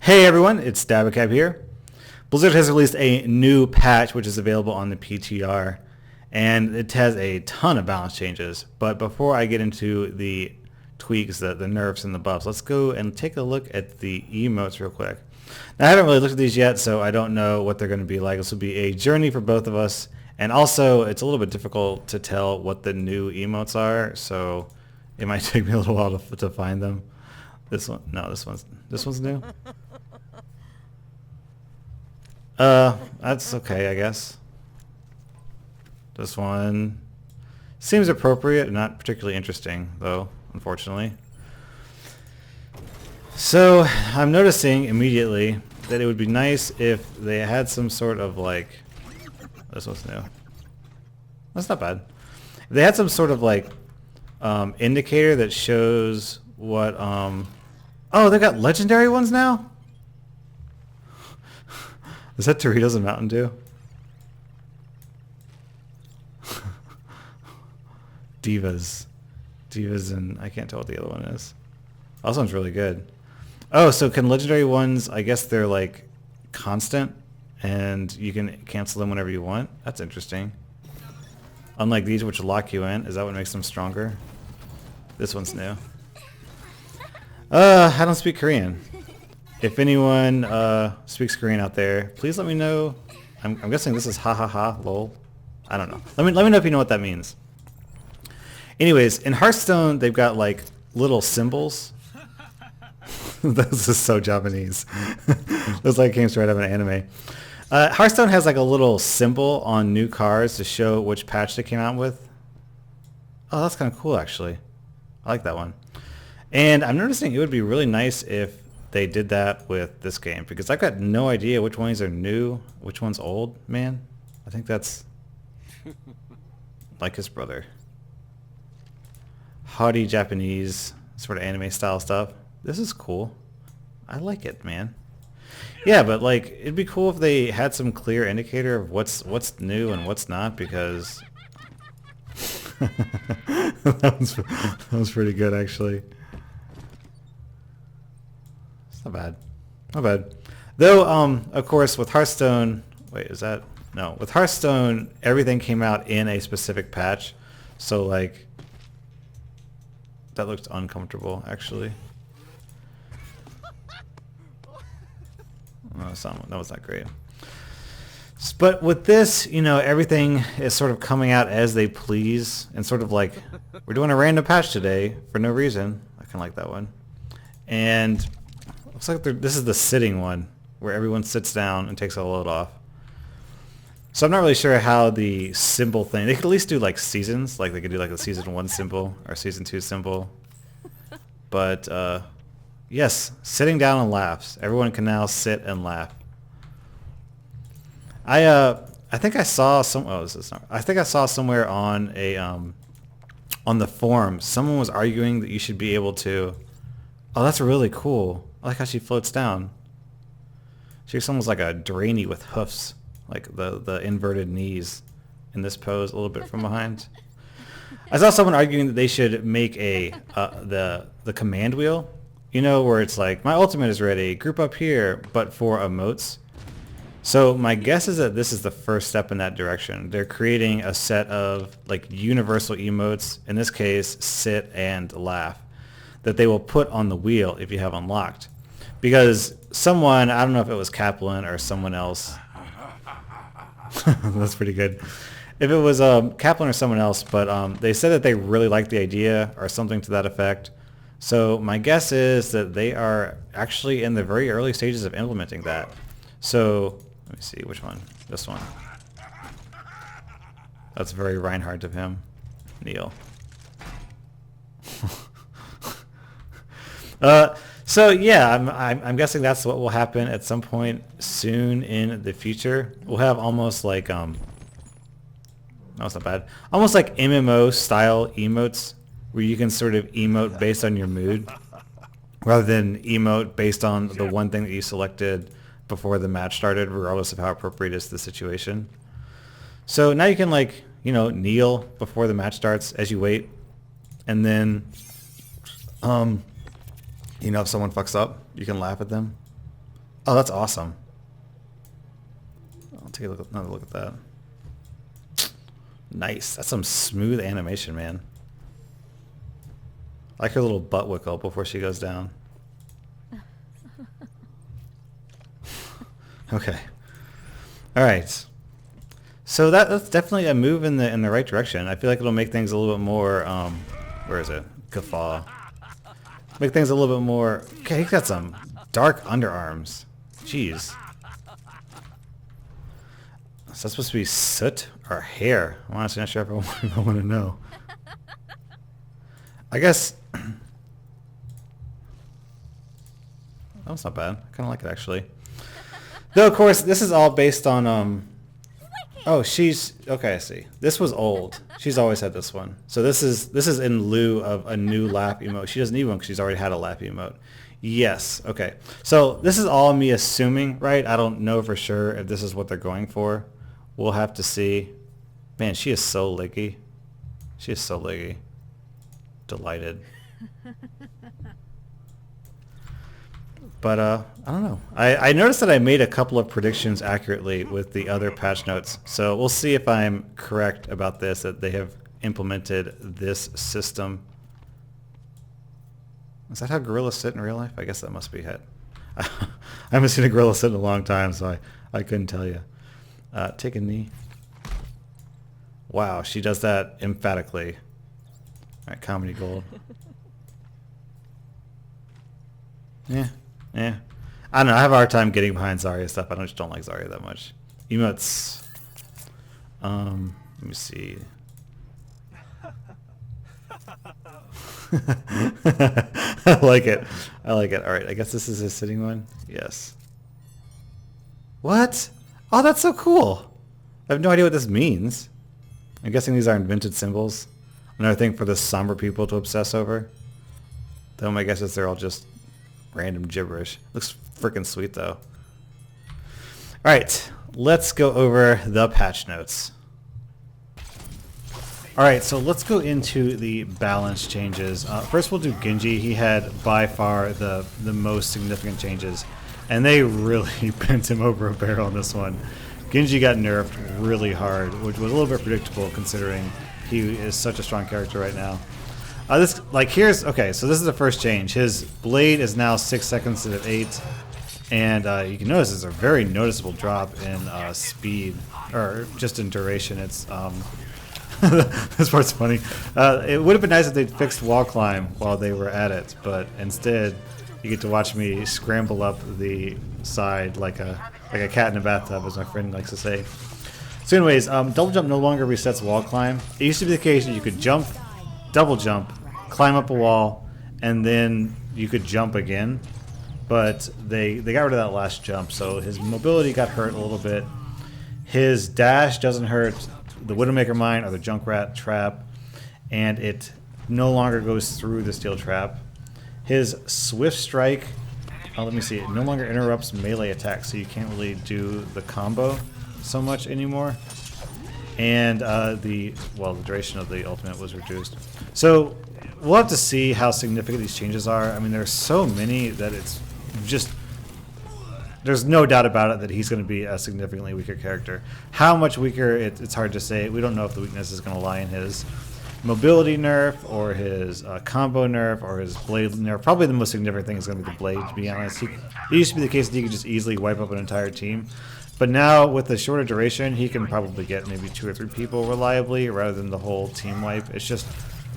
Hey everyone, it's d.va here. Blizzard has released a new patch which is available on the PTR, and it has a ton of balance changes. But before I get into the tweaks, the nerfs and the buffs, let's go and take a look at the emotes real quick. Now, I haven't really looked at these yet, so I don't know what they're going to be like. This will be a journey for both of us, and also it's a little bit difficult to tell what the new emotes are, so it might take me a little while to find them. This one, no, this one's new. That's okay, I guess. This one seems appropriate, not particularly interesting, though, unfortunately. So, I'm noticing immediately that it would be nice if they had some sort of, like... This one's new. That's not bad. If they had some sort of, like, indicator that shows what, Oh, they got legendary ones now? Is that Doritos and Mountain Dew? Divas. Divas and... I can't tell what the other one is. Oh, this one's really good. Oh, so can legendary ones... I guess they're like constant and you can cancel them whenever you want? That's interesting. Unlike these which lock you in. Is that what makes them stronger? This one's new. I don't speak Korean. If anyone speaks Korean out there, please let me know. I'm guessing this is ha ha ha lol. I don't know. Let me know if you know what that means. Anyways, in Hearthstone they've got like little symbols. This is so Japanese. Looks like it came straight out of an anime. Hearthstone has like a little symbol on new cards to show which patch they came out with. Oh, that's kind of cool actually. I like that one. And I'm noticing it would be really nice if they did that with this game, because I've got no idea which ones are new, which one's old, man. I think that's like his brother. Haughty Japanese sort of anime style stuff. This is cool. I like it, man. Yeah, but like it'd be cool if they had some clear indicator of what's new and what's not, because that was pretty good actually. Not bad. Not bad. Though, of course, with Hearthstone... Wait, is that... No. With Hearthstone, everything came out in a specific patch. So, like... That looked uncomfortable, actually. No, that was not great. But with this, you know, everything is sort of coming out as they please. And sort of like, we're doing a random patch today for no reason. I kind of like that one. And... Looks like this is the sitting one, where everyone sits down and takes a load off. So I'm not really sure how the symbol thing... They could at least do like seasons, like they could do like a season 1 symbol or season 2 symbol. But yes, sitting down and laughs. Everyone can now sit and laugh. I think I saw some... Oh, this is not... I think I saw somewhere on a on the forum, someone was arguing that you should be able to... Oh, that's really cool. I like how she floats down. She's almost like a Drainy with hoofs, like the inverted knees in this pose, a little bit from behind. I saw someone arguing that they should make a the command wheel, you know, where it's like my ultimate is ready, group up here, but for emotes. So my guess is that this is the first step in that direction. They're creating a set of like universal emotes, in this case, sit and laugh, that they will put on the wheel if you have unlocked. Because someone, I don't know if it was Kaplan or someone else. That's pretty good. If it was Kaplan or someone else, but they said that they really liked the idea or something to that effect. So my guess is that they are actually in the very early stages of implementing that. So let me see, which one? This one. That's very Reinhardt of him. Neil. So yeah, I'm guessing that's what will happen at some point soon in the future. We'll have almost like no, it's not bad. Almost like MMO style emotes, where you can sort of emote based on your mood, rather than emote based on the one thing that you selected before the match started, regardless of how appropriate is the situation. So now you can, like, you know, kneel before the match starts as you wait, and then you know, if someone fucks up, you can laugh at them. Oh, that's awesome. I'll take another look at that. Nice. That's some smooth animation, man. I like her little butt wiggle before she goes down. Okay. All right. So that's definitely a move in the right direction. I feel like it'll make things a little bit more. Where is it? Guffaw. Make things a little bit more. Okay, he's got some dark underarms. Jeez. Is that supposed to be soot or hair? I'm honestly not sure if I want to know. I guess. That's not bad. I kind of like it actually. Though, of course, this is all based on oh, she's okay. I see. This was old. She's always had this one. So this is in lieu of a new lap emote. She doesn't need one because she's already had a lap emote. Yes. Okay. So this is all me assuming, right? I don't know for sure if this is what they're going for. We'll have to see. Man, she is so leggy. She is so leggy. Delighted. But I don't know. I noticed that I made a couple of predictions accurately with the other patch notes. So we'll see if I'm correct about this, that they have implemented this system. Is that how gorillas sit in real life? I guess that must be it. I haven't seen a gorilla sit in a long time, so I couldn't tell you. Take a knee. Wow, she does that emphatically. All right, comedy gold. Yeah. Yeah, I don't know. I have a hard time getting behind Zarya stuff. I just don't like Zarya that much. Emotes. Let me see. I like it. I like it. All right. I guess this is his sitting one. Yes. What? Oh, that's so cool. I have no idea what this means. I'm guessing these are invented symbols. Another thing for the somber people to obsess over. Though my guess is they're all just random gibberish. Looks freaking sweet though. Alright, let's go over the patch notes. Alright, so let's go into the balance changes. First we'll do Genji. He had by far the most significant changes. And they really bent him over a barrel on this one. Genji got nerfed really hard, which was a little bit predictable considering he is such a strong character right now. So this is the first change. His blade is now 6 seconds instead of 8, and you can notice there's a very noticeable drop in speed, or just in duration. It's this part's funny. It would have been nice if they'd fixed wall climb while they were at it, but instead you get to watch me scramble up the side like a cat in a bathtub, as my friend likes to say. So anyways, double jump no longer resets wall climb. It used to be the case that you could jump, double jump, climb up a wall, and then you could jump again. But they got rid of that last jump, so his mobility got hurt a little bit. His dash doesn't hurt the Widowmaker Mine or the Junkrat trap, and it no longer goes through the steel trap. His Swift Strike, let me see, it no longer interrupts melee attacks, so you can't really do the combo so much anymore. And the duration of the ultimate was reduced. So we'll have to see how significant these changes are. I mean, there's so many that it's just, there's no doubt about it that he's going to be a significantly weaker character. How much weaker, it's hard to say. We don't know if the weakness is going to lie in his mobility nerf or his combo nerf or his blade nerf. Probably the most significant thing is going to be the blade, to be honest. It used to be the case that he could just easily wipe up an entire team. But now, with the shorter duration, he can probably get maybe 2 or 3 people reliably rather than the whole team wipe. It's just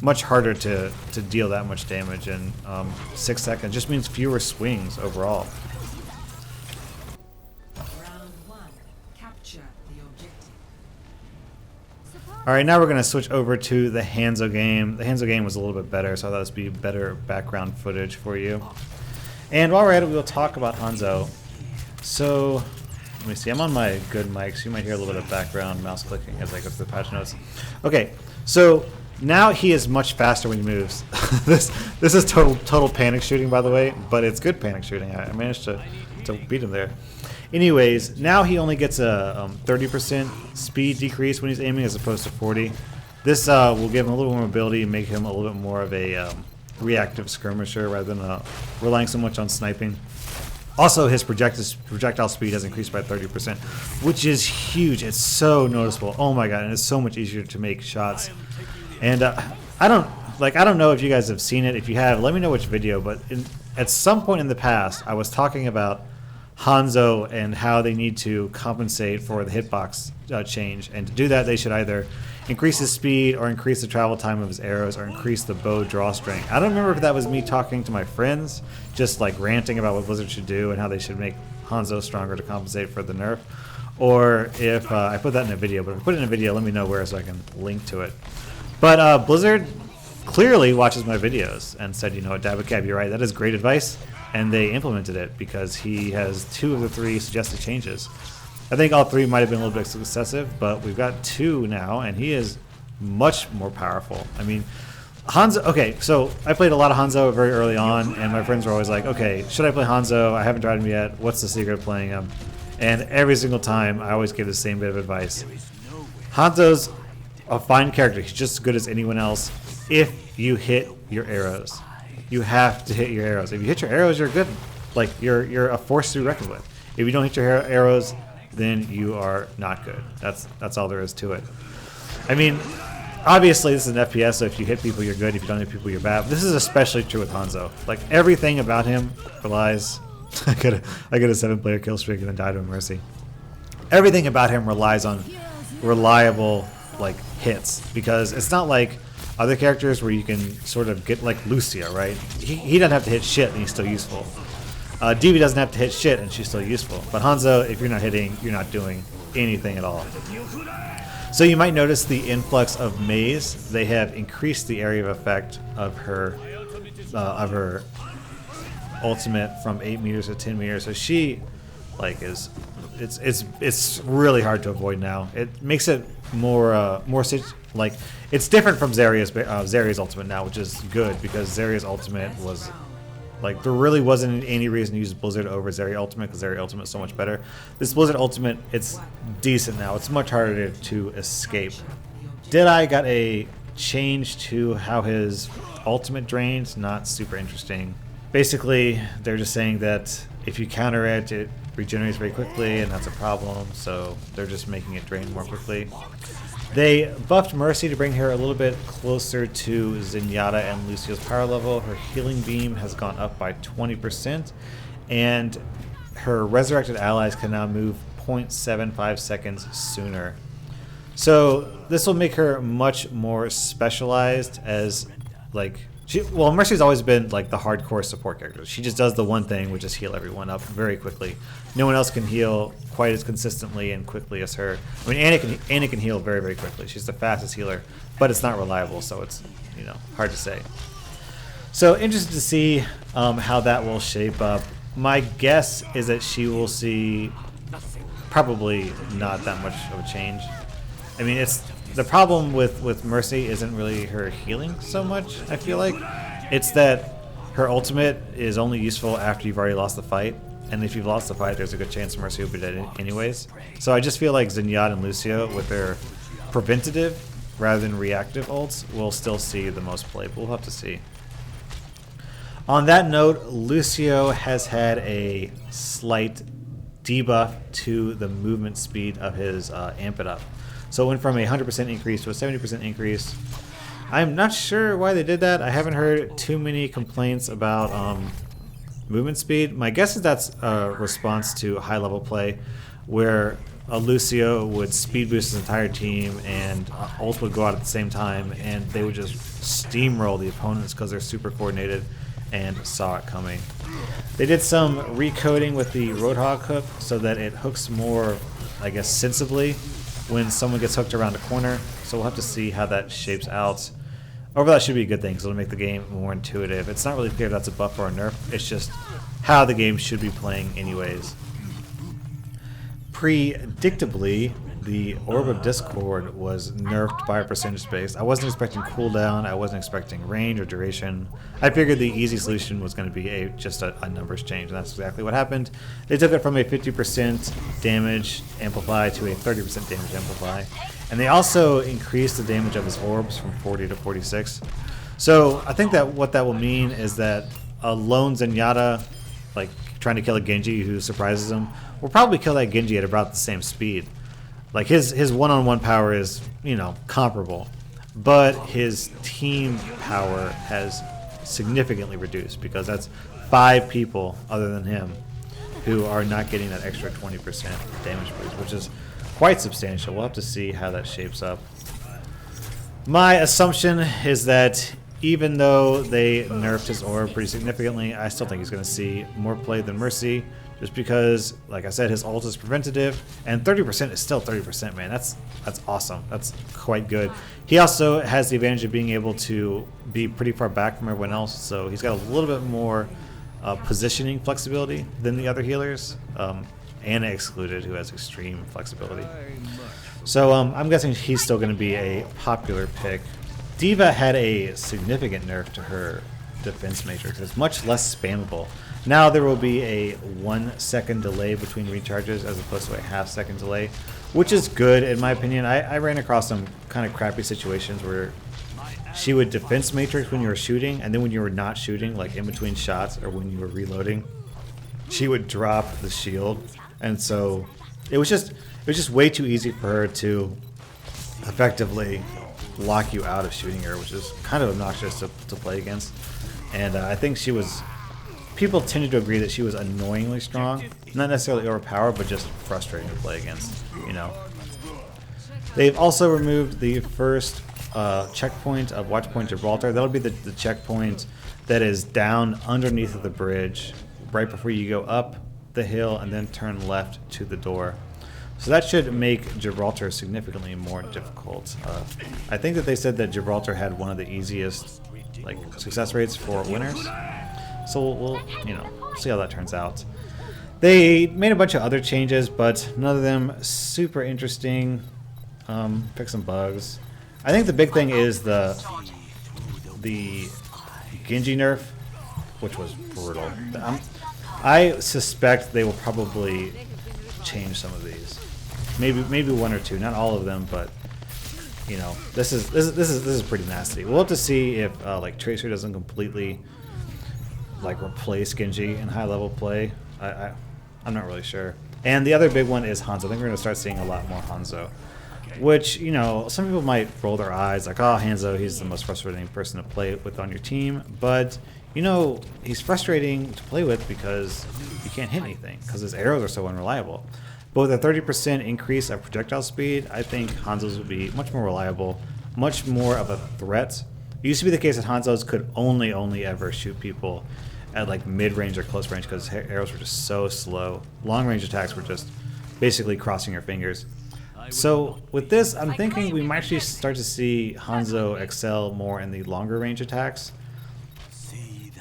much harder to deal that much damage in 6 seconds. It just means fewer swings overall. Alright, now we're going to switch over to the Hanzo game. The Hanzo game was a little bit better, so I thought this would be better background footage for you. And while we're at it, we'll talk about Hanzo. So, let me see, I'm on my good mic, so you might hear a little bit of background mouse clicking as I go through the patch notes. Okay, so now he is much faster when he moves. This is total panic shooting, by the way, but it's good panic shooting. I managed to beat him there. Anyways, now he only gets a 30% speed decrease when he's aiming as opposed to 40. This will give him a little more mobility and make him a little bit more of a reactive skirmisher rather than relying so much on sniping. Also, his projectile speed has increased by 30%, which is huge. It's so noticeable. Oh my god, and it's so much easier to make shots. And I don't know if you guys have seen it. If you have, let me know which video. But at some point in the past, I was talking about Hanzo and how they need to compensate for the hitbox change. And to do that, they should either increase his speed or increase the travel time of his arrows or increase the bow draw strength. I don't remember if that was me talking to my friends, just like ranting about what Blizzard should do and how they should make Hanzo stronger to compensate for the nerf, or if I put that in a video. But if I put it in a video, let me know where so I can link to it. But Blizzard clearly watches my videos and said, you know what, d.va, you're right, that is great advice. And they implemented it because he has 2 of the 3 suggested changes. I think all 3 might have been a little bit excessive, but we've got 2 now, and he is much more powerful. I mean, Hanzo, okay, so I played a lot of Hanzo very early on, and my friends were always like, okay, should I play Hanzo? I haven't tried him yet. What's the secret of playing him? And every single time, I always give the same bit of advice. Hanzo's a fine character. He's just as good as anyone else if you hit your arrows. You have to hit your arrows. If you hit your arrows, you're good. Like, you're a force to be reckoned with. If you don't hit your arrows, then you are not good. That's all there is to it. I mean, obviously this is an FPS, so if you hit people, you're good. If you don't hit people, you're bad. But this is especially true with Hanzo. Like, everything about him relies... I got a 7-player kill streak and then died to a Mercy. Everything about him relies on reliable, like, hits. Because it's not like other characters where you can sort of get, like Lucia, right? He doesn't have to hit shit and he's still useful. d.va doesn't have to hit shit and she's still useful. But Hanzo, if you're not hitting, you're not doing anything at all. So you might notice the influx of Maze. They have increased the area of effect of her ultimate from 8 meters to 10 meters. So she, like, it's really hard to avoid now. It makes it more like, it's different from Zarya's ultimate now, which is good because Zarya's ultimate was like, there really wasn't any reason to use Blizzard over Zarya ultimate because Zarya ultimate is so much better. This Blizzard ultimate, it's decent now. It's much harder to escape. d.va got a change to how his ultimate drains. Not super interesting. Basically, they're just saying that if you counter it, it regenerates very quickly, and that's a problem, so they're just making it drain more quickly. They buffed Mercy to bring her a little bit closer to Zenyatta and Lucio's power level. Her healing beam has gone up by 20%, and her resurrected allies can now move 0.75 seconds sooner. So this will make her much more specialized as, like... Well, Mercy's always been like the hardcore support character. She just does the one thing, which is heal everyone up very quickly. No one else can heal quite as consistently and quickly as her. I mean, Anna can heal very, very quickly. She's the fastest healer, but it's not reliable, so it's, you know, hard to say. So interested to see how that will shape up. My guess is that she will see probably not that much of a change. I mean, it's... The problem with Mercy isn't really her healing so much, I feel like. It's that her ultimate is only useful after you've already lost the fight. And if you've lost the fight, there's a good chance Mercy will be dead anyways. So I just feel like Zenyatta and Lucio, with their preventative rather than reactive ults, will still see the most play. But we'll have to see. On that note, Lucio has had a slight debuff to the movement speed of his Amp It Up. So it went from a 100% increase to a 70% increase. I'm not sure why they did that. I haven't heard too many complaints about movement speed. My guess is that's a response to high-level play, where a Lucio would speed boost his entire team and ult would go out at the same time, and they would just steamroll the opponents because they're super coordinated and saw it coming. They did some recoding with the Roadhog hook so that it hooks more, I guess, sensibly when someone gets hooked around a corner, so we'll have to see how that shapes out. Overall, that should be a good thing, because it'll make the game more intuitive. It's not really clear if that's a buff or a nerf, it's just how the game should be playing anyways. Predictably, the Orb of Discord was nerfed by a percentage base. I wasn't expecting cooldown, I wasn't expecting range or duration. I figured the easy solution was going to be just a numbers change, and that's exactly what happened. They took it from a 50% damage amplify to a 30% damage amplify. And they also increased the damage of his orbs from 40 to 46. So I think that what that will mean is that a lone Zenyatta like trying to kill a Genji who surprises him, will probably kill that Genji at about the same speed. Like his one-on-one power is, you know, comparable, but his team power has significantly reduced because that's 5 people other than him who are not getting that extra 20% damage boost, which is quite substantial. We'll have to see how that shapes up. My assumption is that even though they nerfed his aura pretty significantly, I still think he's going to see more play than Mercy, just because, like I said, his ult is preventative, and 30% is still 30%, man. That's awesome. That's quite good. He also has the advantage of being able to be pretty far back from everyone else, so he's got a little bit more positioning flexibility than the other healers. Anna excluded, who has extreme flexibility. So I'm guessing he's still going to be a popular pick. D.va had a significant nerf to her defense matrix. It's much less spammable. Now there will be a 1-second delay between recharges as opposed to a half-second delay, which is good in my opinion. I ran across some kind of crappy situations where she would defense matrix when you were shooting, and then when you were not shooting, like in between shots or when you were reloading, she would drop the shield, and so it was just way too easy for her to effectively lock you out of shooting her, which is kind of obnoxious to play against. And I think she was, people tended to agree that she was annoyingly strong, not necessarily overpowered, but just frustrating to play against, you know. They've also removed the first checkpoint of Watchpoint Gibraltar. That'll be the checkpoint that is down underneath of the bridge, right before you go up the hill and then turn left to the door. So that should make Gibraltar significantly more difficult. I think that they said that Gibraltar had one of the easiest like success rates for winners. So we'll you know, see how that turns out. They made a bunch of other changes, but none of them super interesting. Fix some bugs. I think the big thing is the Genji nerf, which was brutal. I suspect they will probably change some of these. Maybe 1 or 2, not all of them, but you know, this is pretty nasty. We'll have to see if like Tracer doesn't completely like replace Genji in high level play. I'm not really sure. And the other big one is Hanzo. I think we're gonna start seeing a lot more Hanzo, which, you know, some people might roll their eyes like, oh, Hanzo, he's the most frustrating person to play with on your team, but you know, he's frustrating to play with because you can't hit anything because his arrows are so unreliable. But with a 30% increase of projectile speed, I think Hanzo's would be much more reliable, much more of a threat. It used to be the case that Hanzo's could only ever shoot people at like mid-range or close range because his arrows were just so slow. Long-range attacks were just basically crossing your fingers. So with this, I'm thinking we might actually start to see Hanzo excel more in the longer range attacks.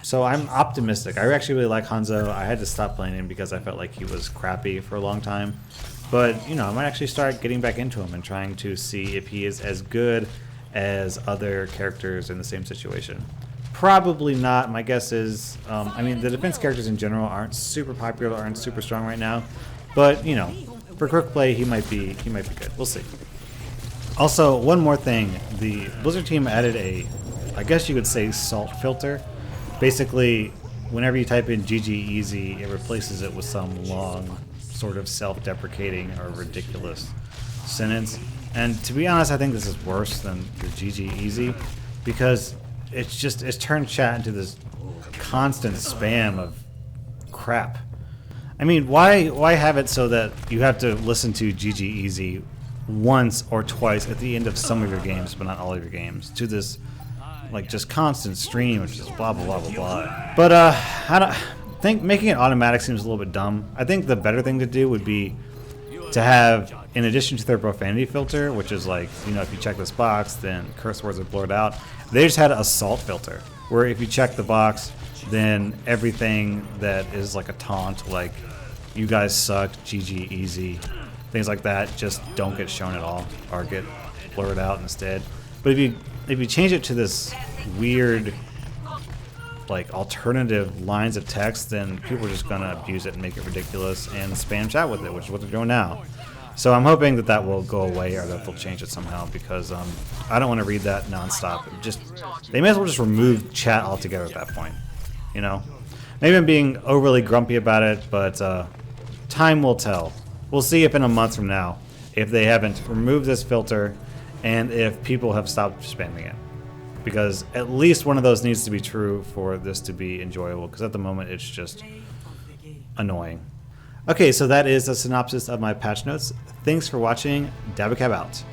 So I'm optimistic. I actually really like Hanzo. I had to stop playing him because I felt like he was crappy for a long time. But, you know, I might actually start getting back into him and trying to see if he is as good as other characters in the same situation. Probably not. My guess is, I mean, the defense characters in general aren't super popular, aren't super strong right now. But, you know, for quick play, he might be good. We'll see. Also, one more thing. The Blizzard team added a, I guess you could say, salt filter. Basically, whenever you type in GG Easy, it replaces it with some long, sort of self-deprecating or ridiculous sentence. And to be honest, I think this is worse than the GG Easy because it's turned chat into this constant spam of crap. I mean, why have it so that you have to listen to GG Easy once or twice at the end of some of your games, but not all of your games, to this like just constant stream, which is blah blah blah blah blah. But I think making it automatic seems a little bit dumb. I think the better thing to do would be to have, in addition to their profanity filter, which is like, you know, if you check this box, then curse words are blurred out. They just had a salt filter, where if you check the box, then everything that is like a taunt, like you guys suck, GG easy, things like that, just don't get shown at all or get blurred out instead. But if you change it to this weird, like, alternative lines of text, then people are just gonna abuse it and make it ridiculous and spam chat with it, which is what they're doing now. So I'm hoping that that will go away or that they'll change it somehow because I don't want to read that nonstop. They may as well just remove chat altogether at that point, you know. Maybe I'm being overly grumpy about it, but time will tell. We'll see if in a month from now, if they haven't removed this filter and if people have stopped spamming it. Because at least one of those needs to be true for this to be enjoyable, because at the moment it's just annoying. Okay, so that is a synopsis of my patch notes. Thanks for watching. d.va out.